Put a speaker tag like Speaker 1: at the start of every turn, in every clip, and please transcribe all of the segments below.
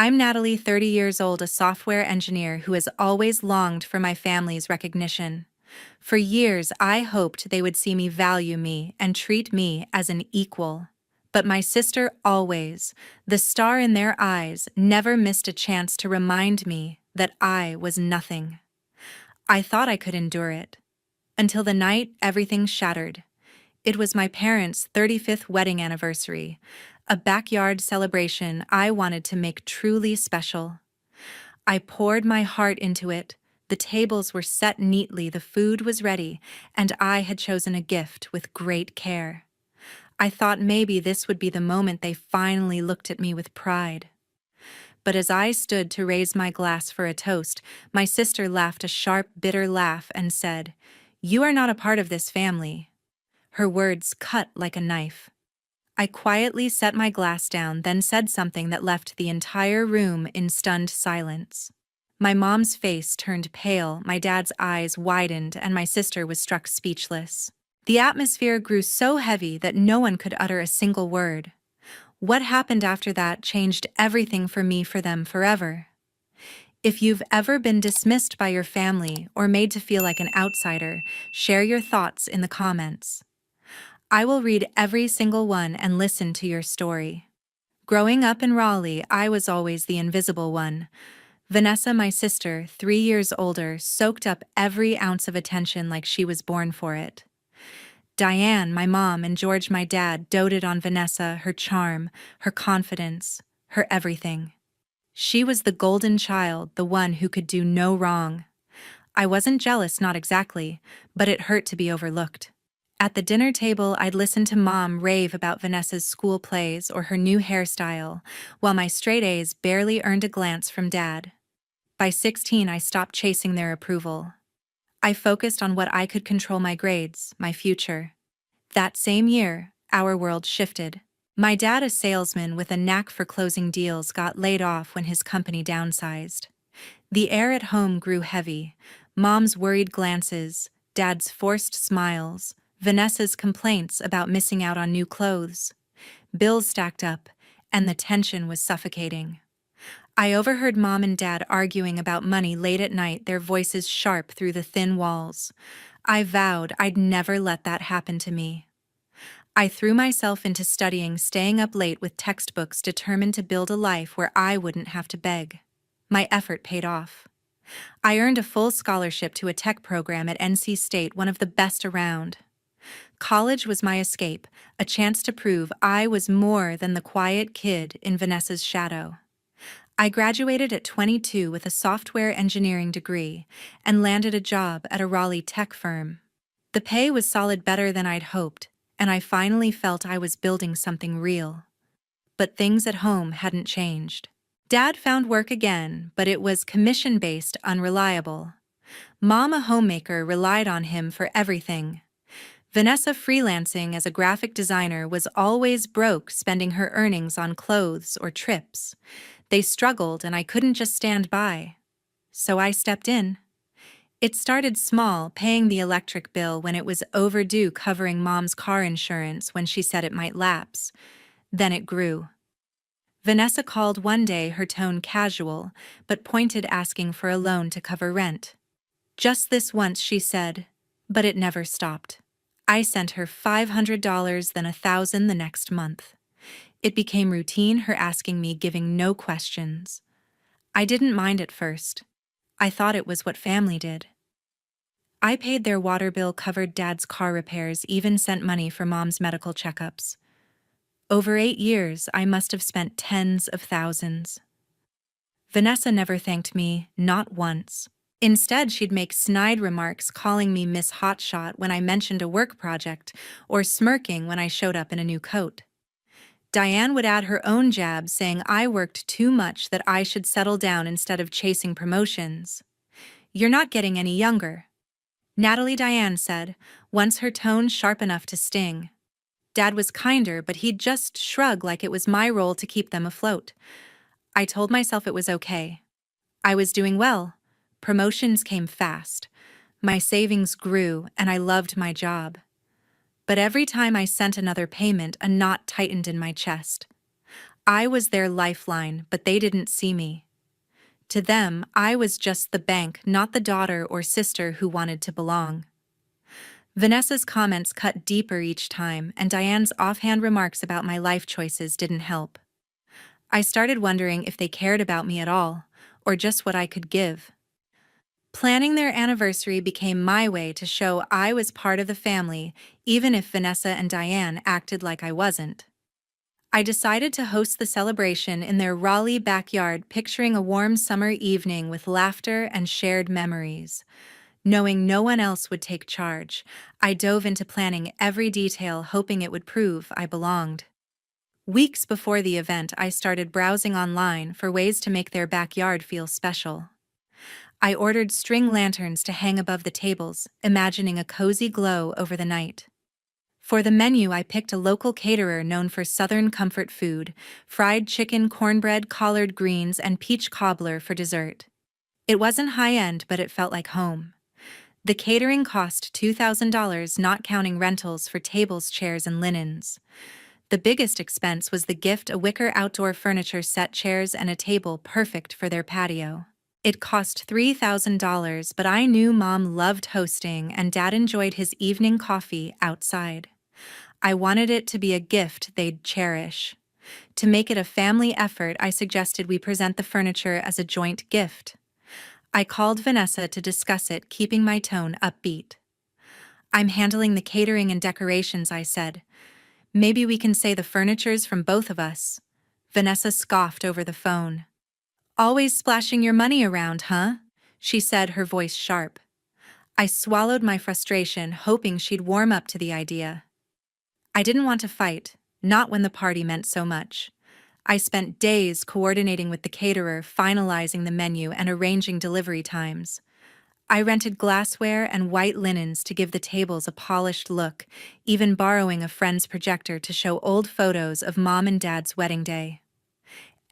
Speaker 1: I'm Natalie, 30 years old, a software engineer who has always longed for my family's recognition. For years, I hoped they would see me, value me, and treat me as an equal. But my sister always, the star in their eyes, never missed a chance to remind me that I was nothing. I thought I could endure it. Until the night everything shattered. It was my parents' 35th wedding anniversary, a backyard celebration I wanted to make truly special. I poured my heart into it. The tables were set neatly, the food was ready, and I had chosen a gift with great care. I thought maybe this would be the moment they finally looked at me with pride. But as I stood to raise my glass for a toast, my sister laughed a sharp, bitter laugh and said, "You are not a part of this family." Her words cut like a knife. I quietly set my glass down, then said something that left the entire room in stunned silence. My mom's face turned pale, my dad's eyes widened, and my sister was struck speechless. The atmosphere grew so heavy that no one could utter a single word. What happened after that changed everything for me, for them, forever. If you've ever been dismissed by your family or made to feel like an outsider, share your thoughts in the comments. I will read every single one and listen to your story. Growing up in Raleigh, I was always the invisible one. Vanessa, my sister, 3 years older, soaked up every ounce of attention like she was born for it. Diane, my mom, and George, my dad, doted on Vanessa, her charm, her confidence, her everything. She was the golden child, the one who could do no wrong. I wasn't jealous, not exactly, but it hurt to be overlooked. At the dinner table, I'd listen to Mom rave about Vanessa's school plays or her new hairstyle, while my straight A's barely earned a glance from Dad. By 16, I stopped chasing their approval. I focused on what I could control: my grades, my future. That same year, our world shifted. My dad, a salesman with a knack for closing deals, got laid off when his company downsized. The air at home grew heavy. Mom's worried glances, Dad's forced smiles, Vanessa's complaints about missing out on new clothes. Bills stacked up, and the tension was suffocating. I overheard Mom and Dad arguing about money late at night, their voices sharp through the thin walls. I vowed I'd never let that happen to me. I threw myself into studying, staying up late with textbooks, determined to build a life where I wouldn't have to beg. My effort paid off. I earned a full scholarship to a tech program at NC State, one of the best around. College was my escape, a chance to prove I was more than the quiet kid in Vanessa's shadow. I graduated at 22 with a software engineering degree and landed a job at a Raleigh tech firm. The pay was solid, better than I'd hoped, and I finally felt I was building something real. But things at home hadn't changed. Dad found work again, but it was commission-based, unreliable. Mom, a homemaker, relied on him for everything. Vanessa, freelancing as a graphic designer, was always broke, spending her earnings on clothes or trips. They struggled, and I couldn't just stand by. So I stepped in. It started small, paying the electric bill when it was overdue, covering Mom's car insurance when she said it might lapse. Then it grew. Vanessa called one day, her tone casual, but pointed, asking for a loan to cover rent. "Just this once," she said, but it never stopped. I sent her $500, then $1,000 the next month. It became routine, her asking me, giving no questions. I didn't mind at first. I thought it was what family did. I paid their water bill, covered Dad's car repairs, even sent money for Mom's medical checkups. Over 8 years, I must have spent tens of thousands. Vanessa never thanked me, not once. Instead, she'd make snide remarks, calling me Miss Hotshot when I mentioned a work project, or smirking when I showed up in a new coat. Diane would add her own jab, saying I worked too much, that I should settle down instead of chasing promotions. "You're not getting any younger," Natalie, Diane said, once, her tone sharp enough to sting. Dad was kinder, but he'd just shrug like it was my role to keep them afloat. I told myself it was okay. I was doing well. Promotions came fast. My savings grew, and I loved my job. But every time I sent another payment, a knot tightened in my chest. I was their lifeline, but they didn't see me. To them, I was just the bank, not the daughter or sister who wanted to belong. Vanessa's comments cut deeper each time, and Diane's offhand remarks about my life choices didn't help. I started wondering if they cared about me at all, or just what I could give. Planning their anniversary became my way to show I was part of the family, even if Vanessa and Diane acted like I wasn't. I decided to host the celebration in their Raleigh backyard, picturing a warm summer evening with laughter and shared memories. Knowing no one else would take charge, I dove into planning every detail, hoping it would prove I belonged. Weeks before the event, I started browsing online for ways to make their backyard feel special. I ordered string lanterns to hang above the tables, imagining a cozy glow over the night. For the menu, I picked a local caterer known for Southern comfort food: fried chicken, cornbread, collard greens, and peach cobbler for dessert. It wasn't high-end, but it felt like home. The catering cost $2,000, not counting rentals for tables, chairs, and linens. The biggest expense was the gift: a wicker outdoor furniture set, chairs, and a table perfect for their patio. It cost $3,000, but I knew Mom loved hosting and Dad enjoyed his evening coffee outside. I wanted it to be a gift they'd cherish. To make it a family effort, I suggested we present the furniture as a joint gift. I called Vanessa to discuss it, keeping my tone upbeat. "I'm handling the catering and decorations," I said. "Maybe we can say the furniture's from both of us." Vanessa scoffed over the phone. "Always splashing your money around, huh?" she said, her voice sharp. I swallowed my frustration, hoping she'd warm up to the idea. I didn't want to fight, not when the party meant so much. I spent days coordinating with the caterer, finalizing the menu and arranging delivery times. I rented glassware and white linens to give the tables a polished look, even borrowing a friend's projector to show old photos of Mom and Dad's wedding day.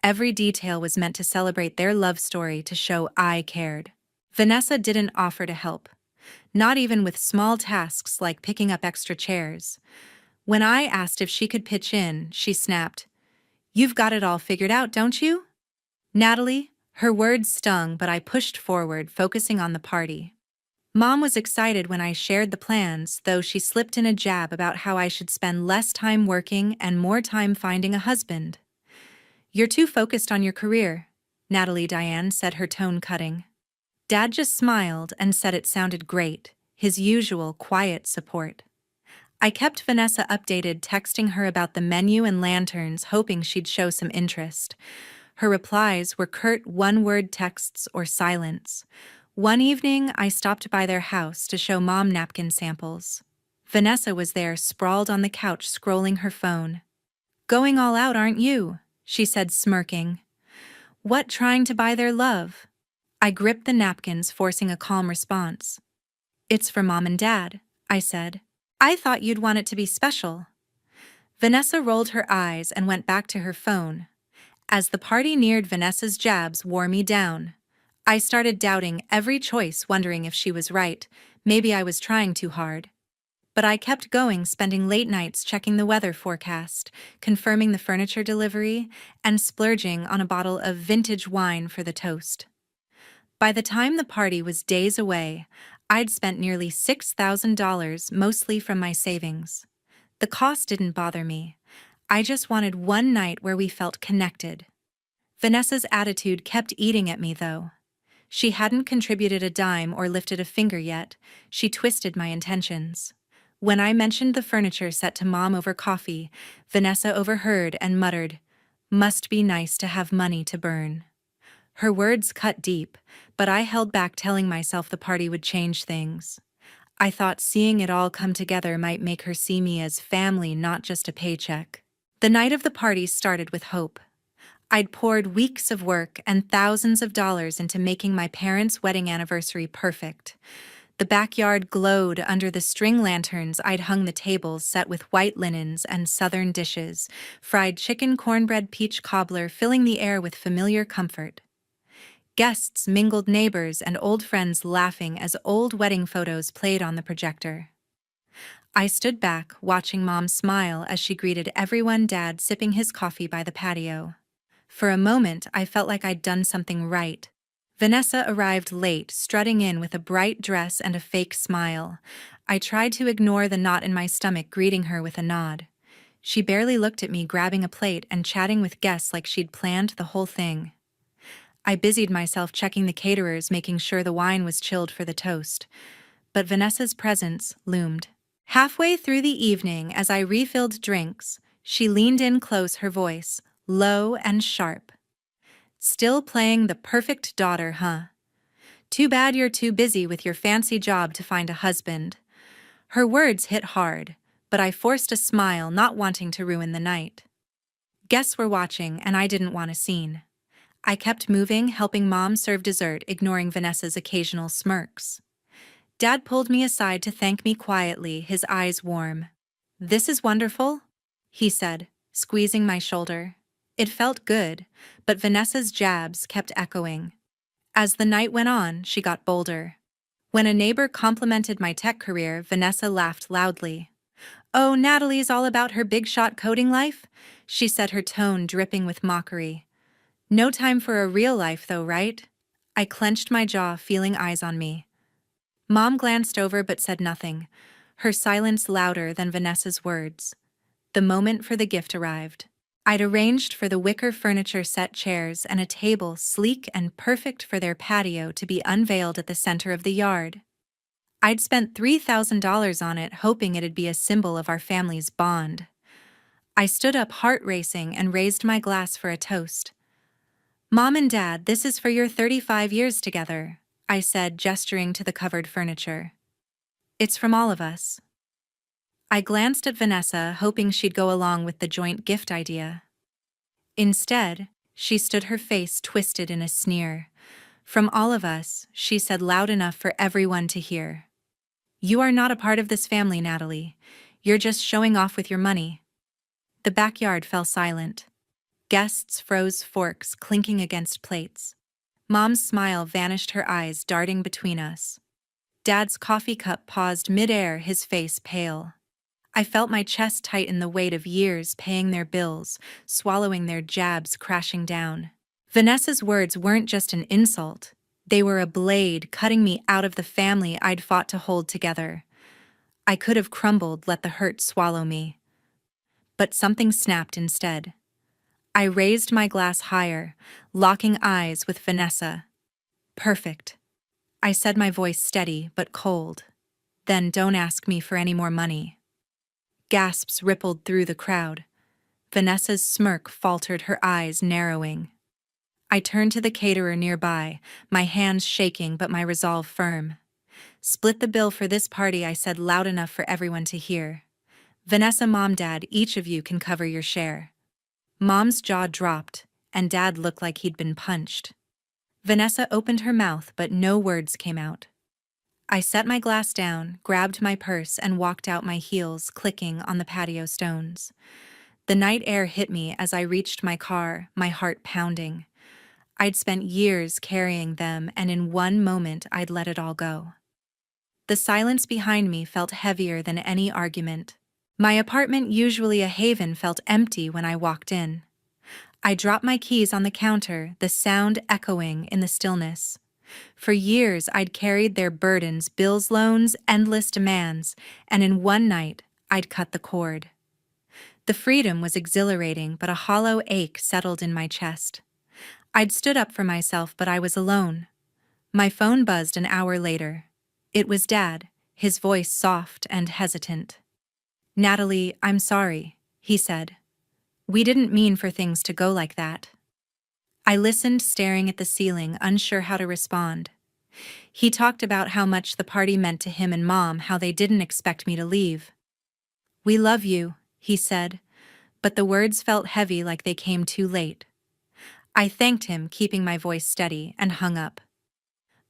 Speaker 1: Every detail was meant to celebrate their love story, to show I cared. Vanessa didn't offer to help, not even with small tasks like picking up extra chairs. When I asked if she could pitch in, she snapped, "You've got it all figured out, don't you?" "Natalie," her words stung, but I pushed forward, focusing on the party. Mom was excited when I shared the plans, though she slipped in a jab about how I should spend less time working and more time finding a husband. "You're too focused on your career," Diane said, her tone cutting. Dad just smiled and said it sounded great, his usual quiet support. I kept Vanessa updated, texting her about the menu and lanterns, hoping she'd show some interest. Her replies were curt one-word texts or silence. One evening, I stopped by their house to show Mom napkin samples. Vanessa was there, sprawled on the couch, scrolling her phone. "Going all out, aren't you?" she said, smirking. "What, trying to buy their love?" I gripped the napkins, forcing a calm response. "It's for Mom and Dad," I said. "I thought you'd want it to be special." Vanessa rolled her eyes and went back to her phone. As the party neared, Vanessa's jabs wore me down. I started doubting every choice, wondering if she was right. Maybe I was trying too hard. But I kept going, spending late nights checking the weather forecast, confirming the furniture delivery, and splurging on a bottle of vintage wine for the toast. By the time the party was days away, I'd spent nearly $6,000, mostly from my savings. The cost didn't bother me. I just wanted one night where we felt connected. Vanessa's attitude kept eating at me, though. She hadn't contributed a dime or lifted a finger yet. She twisted my intentions. When I mentioned the furniture set to Mom over coffee, Vanessa overheard and muttered, "Must be nice to have money to burn." Her words cut deep, but I held back, telling myself the party would change things. I thought seeing it all come together might make her see me as family, not just a paycheck. The night of the party started with hope. I'd poured weeks of work and thousands of dollars into making my parents' wedding anniversary perfect. The backyard glowed under the string lanterns. I'd hung the tables set with white linens and Southern dishes, fried chicken, cornbread, peach cobbler, filling the air with familiar comfort. Guests mingled, neighbors and old friends laughing as old wedding photos played on the projector. I stood back, watching Mom smile as she greeted everyone, Dad sipping his coffee by the patio. For a moment, I felt like I'd done something right. Vanessa arrived late, strutting in with a bright dress and a fake smile. I tried to ignore the knot in my stomach, greeting her with a nod. She barely looked at me, grabbing a plate and chatting with guests like she'd planned the whole thing. I busied myself checking the caterers, making sure the wine was chilled for the toast. But Vanessa's presence loomed. Halfway through the evening, as I refilled drinks, she leaned in close, her voice low and sharp. "Still playing the perfect daughter, huh? Too bad you're too busy with your fancy job to find a husband." Her words hit hard, but I forced a smile, not wanting to ruin the night. Guests were watching, and I didn't want a scene. I kept moving, helping Mom serve dessert, ignoring Vanessa's occasional smirks. Dad pulled me aside to thank me quietly, his eyes warm. "This is wonderful," he said, squeezing my shoulder. It felt good, but Vanessa's jabs kept echoing. As the night went on, she got bolder. When a neighbor complimented my tech career, Vanessa laughed loudly. "Oh, Natalie's all about her big-shot coding life," she said, her tone dripping with mockery. "No time for a real life, though, right?" I clenched my jaw, feeling eyes on me. Mom glanced over but said nothing, her silence louder than Vanessa's words. The moment for the gift arrived. I'd arranged for the wicker furniture set, chairs, and a table sleek and perfect for their patio to be unveiled at the center of the yard. I'd spent $3,000 on it, hoping it'd be a symbol of our family's bond. I stood up, heart racing, and raised my glass for a toast. "Mom and Dad, this is for your 35 years together," I said, gesturing to the covered furniture. "It's from all of us." I glanced at Vanessa, hoping she'd go along with the joint gift idea. Instead, she stood, her face twisted in a sneer. "From all of us," she said loud enough for everyone to hear. "You are not a part of this family, Natalie. You're just showing off with your money." The backyard fell silent. Guests froze, forks clinking against plates. Mom's smile vanished, her eyes darting between us. Dad's coffee cup paused midair, his face pale. I felt my chest tighten, the weight of years paying their bills, swallowing their jabs crashing down. Vanessa's words weren't just an insult. They were a blade cutting me out of the family I'd fought to hold together. I could have crumbled, let the hurt swallow me. But something snapped instead. I raised my glass higher, locking eyes with Vanessa. "Perfect," I said, my voice steady but cold. "Then don't ask me for any more money." Gasps rippled through the crowd. Vanessa's smirk faltered, her eyes narrowing. I turned to the caterer nearby, my hands shaking but my resolve firm. "Split the bill for this party," I said, loud enough for everyone to hear. "Vanessa, Mom, Dad, each of you can cover your share." Mom's jaw dropped, and Dad looked like he'd been punched. Vanessa opened her mouth, but no words came out. I set my glass down, grabbed my purse, and walked out, my heels clicking on the patio stones. The night air hit me as I reached my car, my heart pounding. I'd spent years carrying them, and in one moment I'd let it all go. The silence behind me felt heavier than any argument. My apartment, usually a haven, felt empty when I walked in. I dropped my keys on the counter, the sound echoing in the stillness. For years I'd carried their burdens, bills, loans, endless demands, and in one night I'd cut the cord. The freedom was exhilarating, but a hollow ache settled in my chest. I'd stood up for myself, but I was alone. My phone buzzed an hour later. It was Dad, his voice soft and hesitant. "Natalie, I'm sorry," he said. "We didn't mean for things to go like that." I listened, staring at the ceiling, unsure how to respond. He talked about how much the party meant to him and Mom, how they didn't expect me to leave. "We love you," he said, but the words felt heavy, like they came too late. I thanked him, keeping my voice steady, and hung up.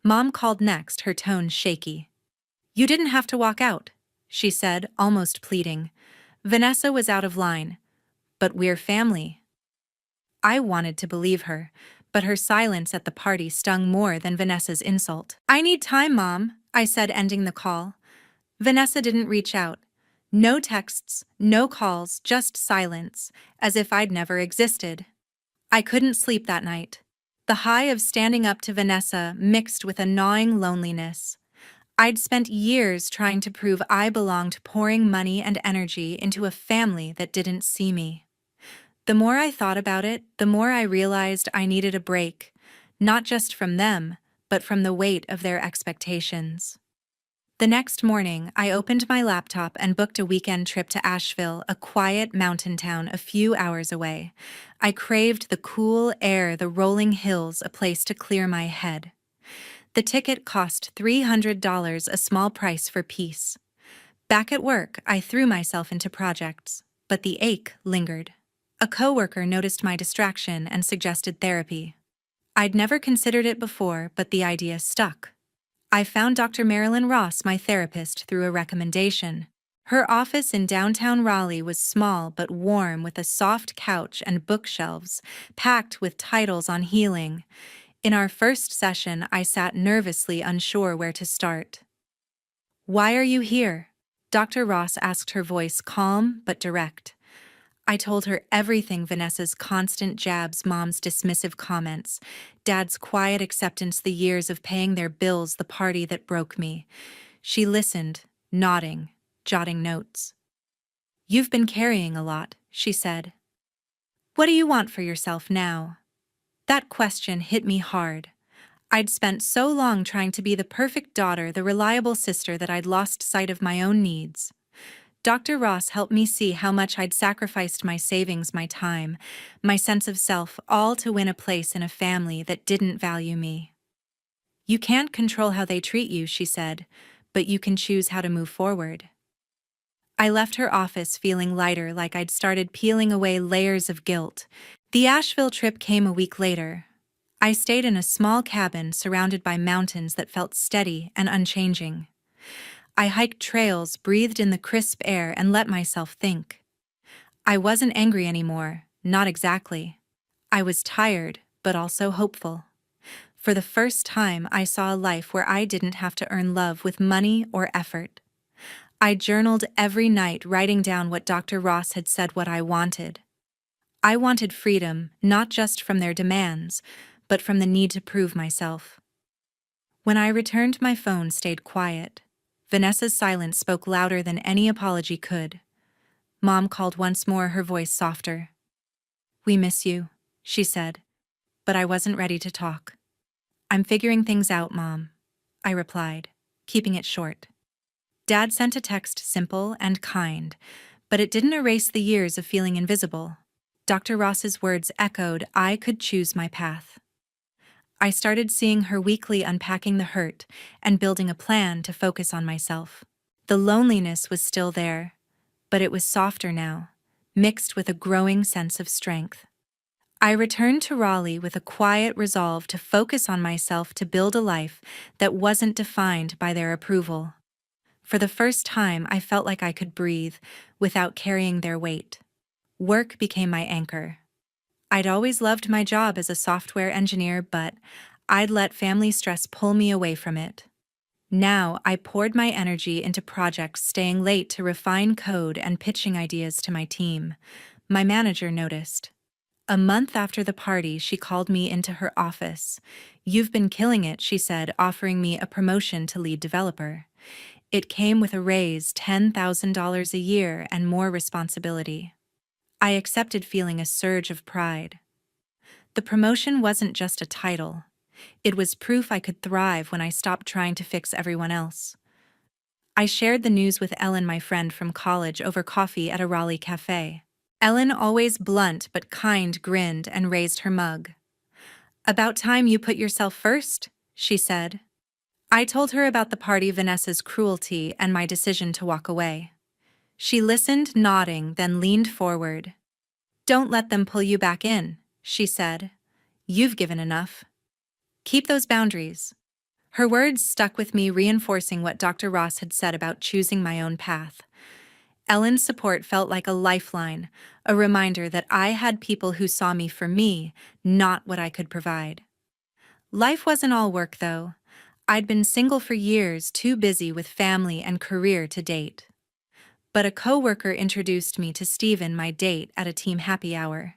Speaker 1: Mom called next, her tone shaky. "You didn't have to walk out," she said, almost pleading. "Vanessa was out of line. But we're family." I wanted to believe her, but her silence at the party stung more than Vanessa's insult. "I need time, Mom," I said, ending the call. "Vanessa didn't reach out. No texts, no calls, just silence, as if I'd never existed. I couldn't sleep that night. The high of standing up to Vanessa mixed with a gnawing loneliness. I'd spent years trying to prove I belonged, pouring money and energy into a family that didn't see me. The more I thought about it, the more I realized I needed a break, not just from them, but from the weight of their expectations. The next morning, I opened my laptop and booked a weekend trip to Asheville, a quiet mountain town a few hours away. I craved the cool air, the rolling hills, a place to clear my head. The ticket cost $300, a small price for peace. Back at work, I threw myself into projects, but the ache lingered. A coworker noticed my distraction and suggested therapy. I'd never considered it before, but the idea stuck. I found Dr. Marilyn Ross, my therapist, through a recommendation. Her office in downtown Raleigh was small but warm, with a soft couch and bookshelves packed with titles on healing. In our first session, I sat nervously, unsure where to start. "Why are you here?" Dr. Ross asked, her voice calm but direct. I told her everything: Vanessa's constant jabs, Mom's dismissive comments, Dad's quiet acceptance, the years of paying their bills, the party that broke me. She listened, nodding, jotting notes. "You've been carrying a lot," she said. "What do you want for yourself now?" That question hit me hard. I'd spent so long trying to be the perfect daughter, the reliable sister, that I'd lost sight of my own needs. Dr. Ross helped me see how much I'd sacrificed: my savings, my time, my sense of self, all to win a place in a family that didn't value me. "You can't control how they treat you," she said, "but you can choose how to move forward." I left her office feeling lighter, like I'd started peeling away layers of guilt. The Asheville trip came a week later. I stayed in a small cabin surrounded by mountains that felt steady and unchanging. I hiked trails, breathed in the crisp air, and let myself think. I wasn't angry anymore, not exactly. I was tired, but also hopeful. For the first time, I saw a life where I didn't have to earn love with money or effort. I journaled every night, writing down what Dr. Ross had said, what I wanted. I wanted freedom, not just from their demands, but from the need to prove myself. When I returned, my phone stayed quiet. Vanessa's silence spoke louder than any apology could. Mom called once more, her voice softer. "We miss you," she said, but I wasn't ready to talk. "I'm figuring things out, Mom," I replied, keeping it short. Dad sent a text, simple and kind, but it didn't erase the years of feeling invisible. Dr. Ross's words echoed: I could choose my path. I started seeing her weekly, unpacking the hurt and building a plan to focus on myself. The loneliness was still there, but it was softer now, mixed with a growing sense of strength. I returned to Raleigh with a quiet resolve to focus on myself, to build a life that wasn't defined by their approval. For the first time, I felt like I could breathe without carrying their weight. Work became my anchor. I'd always loved my job as a software engineer, but I'd let family stress pull me away from it. Now I poured my energy into projects, staying late to refine code and pitching ideas to my team. My manager noticed. A month after the party, she called me into her office. "You've been killing it," she said, offering me a promotion to lead developer. It came with a raise, $10,000 a year, and more responsibility. I accepted, feeling a surge of pride. The promotion wasn't just a title. It was proof I could thrive when I stopped trying to fix everyone else. I shared the news with Ellen, my friend from college, over coffee at a Raleigh cafe. Ellen, always blunt but kind, grinned and raised her mug. "About time you put yourself first," she said. I told her about the party, Vanessa's cruelty, and my decision to walk away. She listened, nodding, then leaned forward. "Don't let them pull you back in," she said. "You've given enough. Keep those boundaries." Her words stuck with me, reinforcing what Dr. Ross had said about choosing my own path. Ellen's support felt like a lifeline, a reminder that I had people who saw me for me, not what I could provide. Life wasn't all work, though. I'd been single for years, too busy with family and career to date. But a coworker introduced me to Steven, my date, at a team happy hour.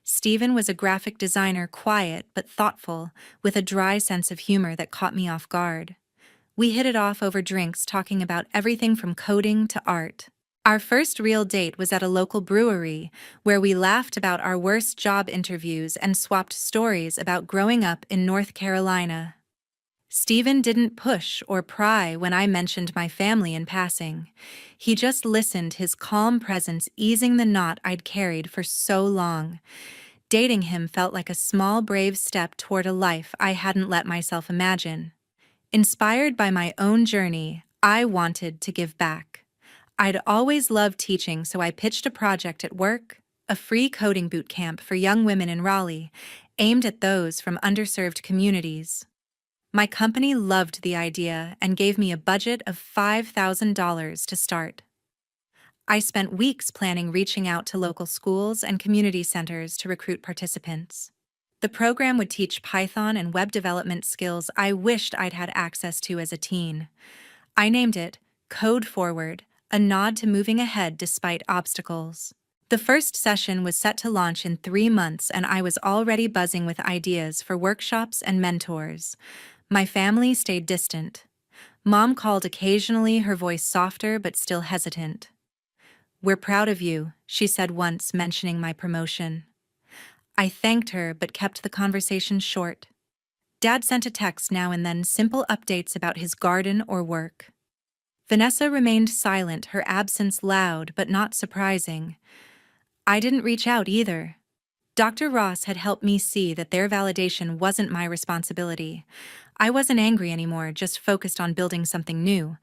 Speaker 1: Steven was a graphic designer, quiet but thoughtful, with a dry sense of humor that caught me off guard. We hit it off over drinks, talking about everything from coding to art. Our first real date was at a local brewery, where we laughed about our worst job interviews and swapped stories about growing up in North Carolina. Stephen didn't push or pry when I mentioned my family in passing. He just listened, his calm presence easing the knot I'd carried for so long. Dating him felt like a small, brave step toward a life I hadn't let myself imagine. Inspired by my own journey, I wanted to give back. I'd always loved teaching, so I pitched a project at work, a free coding bootcamp for young women in Raleigh, aimed at those from underserved communities. My company loved the idea and gave me a budget of $5,000 to start. I spent weeks planning, reaching out to local schools and community centers to recruit participants. The program would teach Python and web development skills I wished I'd had access to as a teen. I named it Code Forward, a nod to moving ahead despite obstacles. The first session was set to launch in 3 months, and I was already buzzing with ideas for workshops and mentors. My family stayed distant. Mom called occasionally, her voice softer but still hesitant. "We're proud of you," she said once, mentioning my promotion. I thanked her but kept the conversation short. Dad sent a text now and then, simple updates about his garden or work. Vanessa remained silent, her absence loud but not surprising. I didn't reach out either. Dr. Ross had helped me see that their validation wasn't my responsibility. I wasn't angry anymore, just focused on building something new.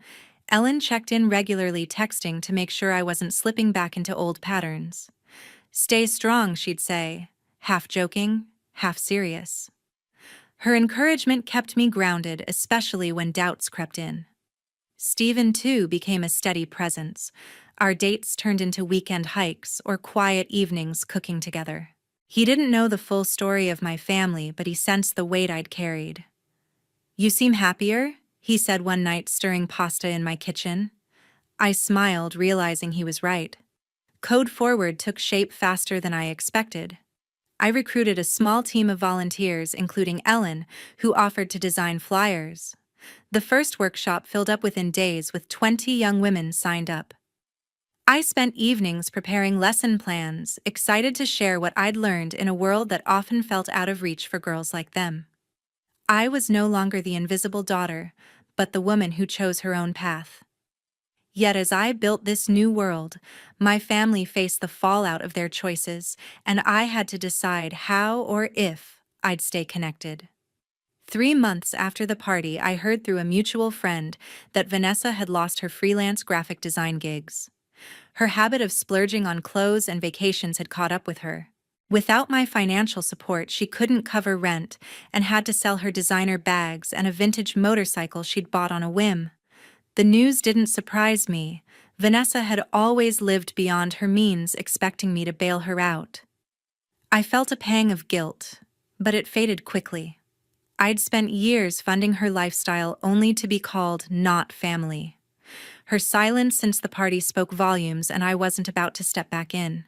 Speaker 1: Ellen checked in regularly, texting to make sure I wasn't slipping back into old patterns. "Stay strong," she'd say, half joking, half serious. Her encouragement kept me grounded, especially when doubts crept in. Stephen, too, became a steady presence. Our dates turned into weekend hikes or quiet evenings cooking together. He didn't know the full story of my family, but he sensed the weight I'd carried. "You seem happier," he said one night, stirring pasta in my kitchen. I smiled, realizing he was right. Code Forward took shape faster than I expected. I recruited a small team of volunteers, including Ellen, who offered to design flyers. The first workshop filled up within days, with 20 young women signed up. I spent evenings preparing lesson plans, excited to share what I'd learned in a world that often felt out of reach for girls like them. I was no longer the invisible daughter, but the woman who chose her own path. Yet as I built this new world, my family faced the fallout of their choices, and I had to decide how or if I'd stay connected. 3 months after the party, I heard through a mutual friend that Vanessa had lost her freelance graphic design gigs. Her habit of splurging on clothes and vacations had caught up with her. Without my financial support, she couldn't cover rent and had to sell her designer bags and a vintage motorcycle she'd bought on a whim. The news didn't surprise me. Vanessa had always lived beyond her means, expecting me to bail her out. I felt a pang of guilt, but it faded quickly. I'd spent years funding her lifestyle only to be called not family. Her silence since the party spoke volumes, and I wasn't about to step back in.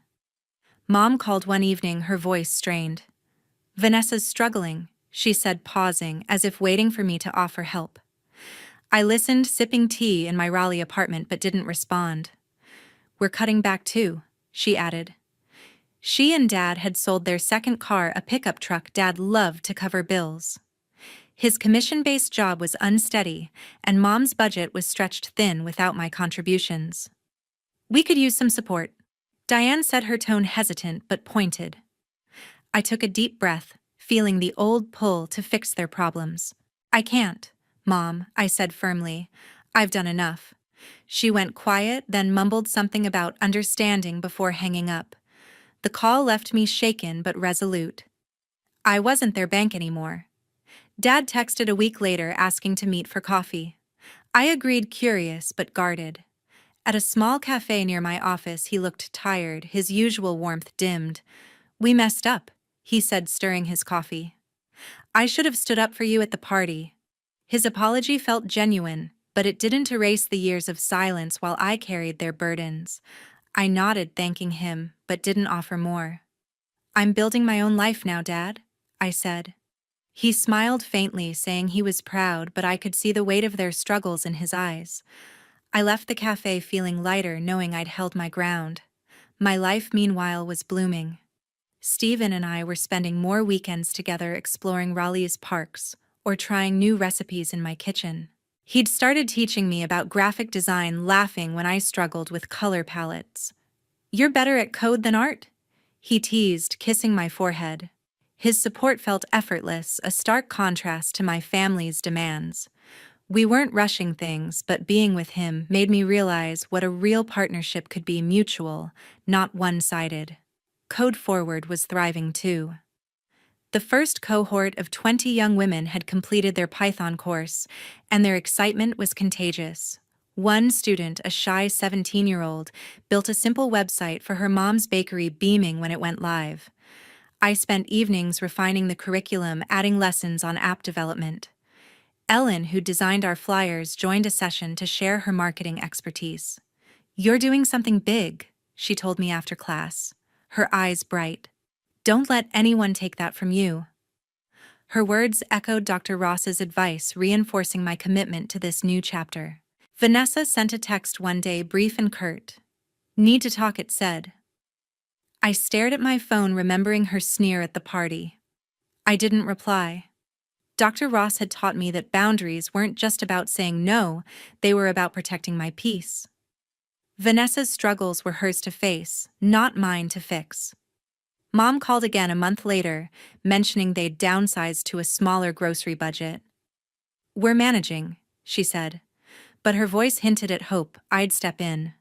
Speaker 1: Mom called one evening, her voice strained. "Vanessa's struggling," she said, pausing, as if waiting for me to offer help. I listened, sipping tea in my Raleigh apartment, but didn't respond. "We're cutting back too," she added. She and Dad had sold their second car, a pickup truck Dad loved to cover bills. His commission-based job was unsteady, and Mom's budget was stretched thin without my contributions. "We could use some support," Diane said, her tone hesitant but pointed. I took a deep breath, feeling the old pull to fix their problems. "I can't, Mom," I said firmly. "I've done enough." She went quiet, then mumbled something about understanding before hanging up. The call left me shaken but resolute. I wasn't their bank anymore. Dad texted a week later asking to meet for coffee. I agreed, curious but guarded. At a small cafe near my office, he looked tired, his usual warmth dimmed. "We messed up," he said, stirring his coffee. "I should have stood up for you at the party." His apology felt genuine, But it didn't erase the years of silence while I carried their burdens. I nodded, thanking him, but didn't offer more. "I'm building my own life now, Dad," I said. He smiled faintly, saying he was proud, but I could see the weight of their struggles in his eyes. I left the cafe feeling lighter, knowing I'd held my ground. My life, meanwhile, was blooming. Stephen and I were spending more weekends together exploring Raleigh's parks or trying new recipes in my kitchen. He'd started teaching me about graphic design, laughing when I struggled with color palettes. "You're better at code than art?" he teased, kissing my forehead. His support felt effortless, a stark contrast to my family's demands. We weren't rushing things, but being with him made me realize what a real partnership could be: mutual, not one-sided. Code Forward was thriving too. The first cohort of 20 young women had completed their Python course, and their excitement was contagious. One student, a shy 17-year-old, built a simple website for her mom's bakery, beaming when it went live. I spent evenings refining the curriculum, adding lessons on app development. Ellen, who designed our flyers, joined a session to share her marketing expertise. "You're doing something big," she told me after class, her eyes bright. "Don't let anyone take that from you." Her words echoed Dr. Ross's advice, reinforcing my commitment to this new chapter. Vanessa sent a text one day, brief and curt. "Need to talk," it said. I stared at my phone, remembering her sneer at the party. I didn't reply. Dr. Ross had taught me that boundaries weren't just about saying no, they were about protecting my peace. Vanessa's struggles were hers to face, not mine to fix. Mom called again a month later, mentioning they'd downsized to a smaller grocery budget. "We're managing," she said, but her voice hinted at hope I'd step in.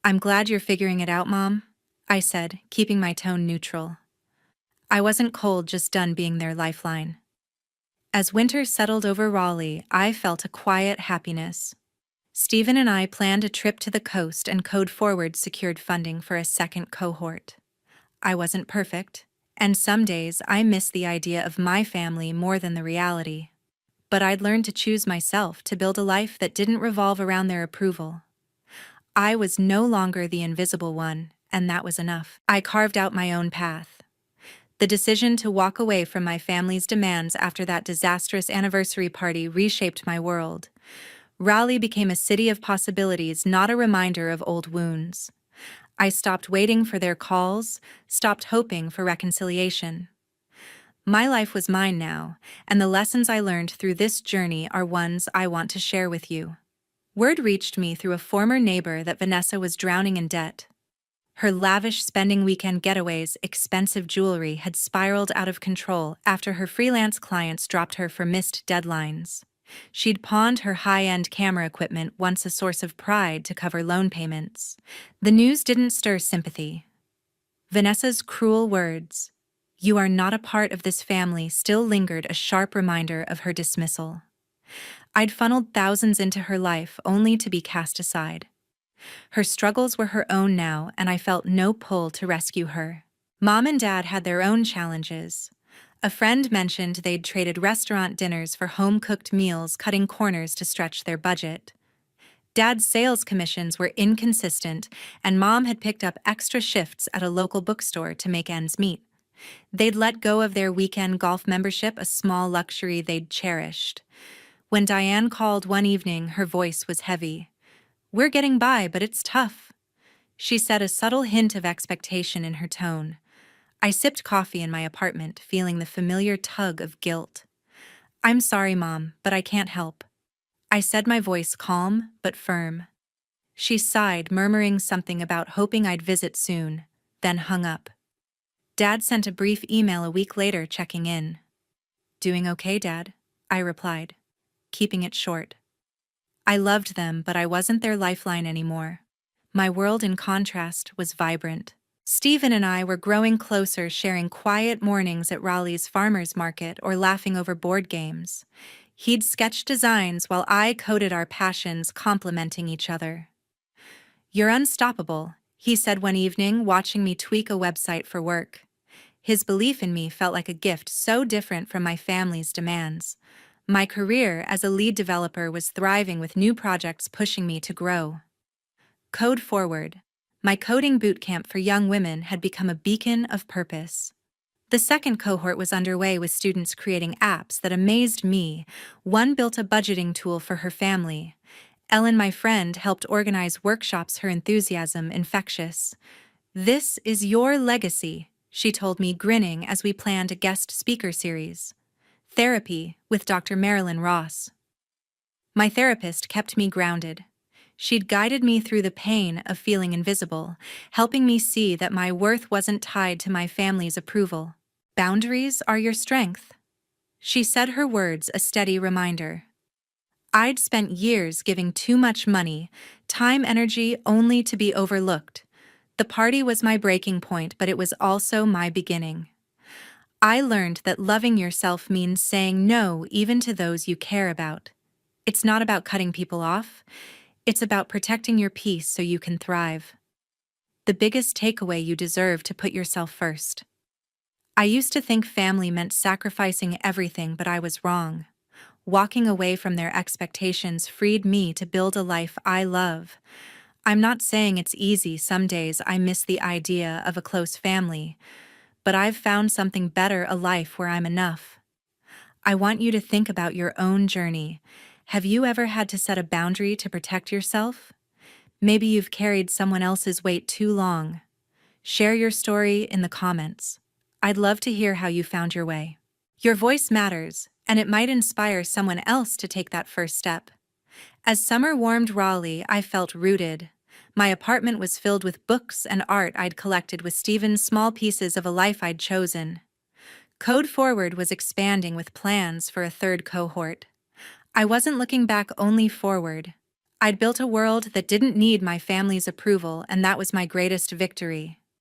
Speaker 1: "I'm glad you're figuring it out, Mom," I said, keeping my tone neutral. I wasn't cold, just done being their lifeline. As winter settled over Raleigh, I felt a quiet happiness. Stephen and I planned a trip to the coast, and Code Forward secured funding for a second cohort. I wasn't perfect, and some days I missed the idea of my family more than the reality. But I'd learned to choose myself, to build a life that didn't revolve around their approval. I was no longer the invisible one, and that was enough. I carved out my own path. The decision to walk away from my family's demands after that disastrous anniversary party reshaped my world. Raleigh became a city of possibilities, not a reminder of old wounds. I stopped waiting for their calls, stopped hoping for reconciliation. My life was mine now, and the lessons I learned through this journey are ones I want to share with you. Word reached me through a former neighbor that Vanessa was drowning in debt. Her lavish spending, weekend getaways, expensive jewelry had spiraled out of control after her freelance clients dropped her for missed deadlines. She'd pawned her high-end camera equipment, once a source of pride, to cover loan payments. The news didn't stir sympathy. Vanessa's cruel words, "You are not a part of this family," still lingered, a sharp reminder of her dismissal. I'd funneled thousands into her life only to be cast aside. Her struggles were her own now, and I felt no pull to rescue her. Mom and Dad had their own challenges. A friend mentioned they'd traded restaurant dinners for home-cooked meals, cutting corners to stretch their budget. Dad's sales commissions were inconsistent, and Mom had picked up extra shifts at a local bookstore to make ends meet. They'd let go of their weekend golf membership, a small luxury they'd cherished. When Diane called one evening, her voice was heavy. "We're getting by, but it's tough," she said, a subtle hint of expectation in her tone. I sipped coffee in my apartment, feeling the familiar tug of guilt. "I'm sorry, Mom, but I can't help," I said, my voice calm but firm. She sighed, murmuring something about hoping I'd visit soon, then hung up. Dad sent a brief email a week later, checking in. "Doing okay, Dad?" I replied, keeping it short. I loved them, but I wasn't their lifeline anymore. My world, in contrast, was vibrant. Stephen and I were growing closer, sharing quiet mornings at Raleigh's farmers market or laughing over board games. He'd sketch designs while I coded, our passions complementing each other. "You're unstoppable," he said one evening, watching me tweak a website for work. His belief in me felt like a gift, so different from my family's demands. My career as a lead developer was thriving with new projects pushing me to grow. Code Forward. My coding bootcamp for young women had become a beacon of purpose. The second cohort was underway with students creating apps that amazed me. One built a budgeting tool for her family. Ellen, my friend, helped organize workshops, her enthusiasm infectious. "This is your legacy," she told me, grinning as we planned a guest speaker series. Therapy with Dr. Marilyn Ross. My therapist kept me grounded. She'd guided me through the pain of feeling invisible, helping me see that my worth wasn't tied to my family's approval. "Boundaries are your strength." She said, her words a steady reminder. I'd spent years giving too much money, time, energy, only to be overlooked. The party was my breaking point, but it was also my beginning. I learned that loving yourself means saying no even to those you care about. It's not about cutting people off. It's about protecting your peace so you can thrive. The biggest takeaway: you deserve to put yourself first. I used to think family meant sacrificing everything, but I was wrong. Walking away from their expectations freed me to build a life I love. I'm not saying it's easy. Some days I miss the idea of a close family, but I've found something better: a life where I'm enough. I want you to think about your own journey. Have you ever had to set a boundary to protect yourself? Maybe you've carried someone else's weight too long. Share your story in the comments. I'd love to hear how you found your way. Your voice matters, and it might inspire someone else to take that first step. As summer warmed Raleigh, I felt rooted. My apartment was filled with books and art I'd collected, with Stephen's small pieces of a life I'd chosen. Code Forward was expanding with plans for a third cohort. I wasn't looking back, only forward. I'd built a world that didn't need my family's approval, and that was my greatest victory.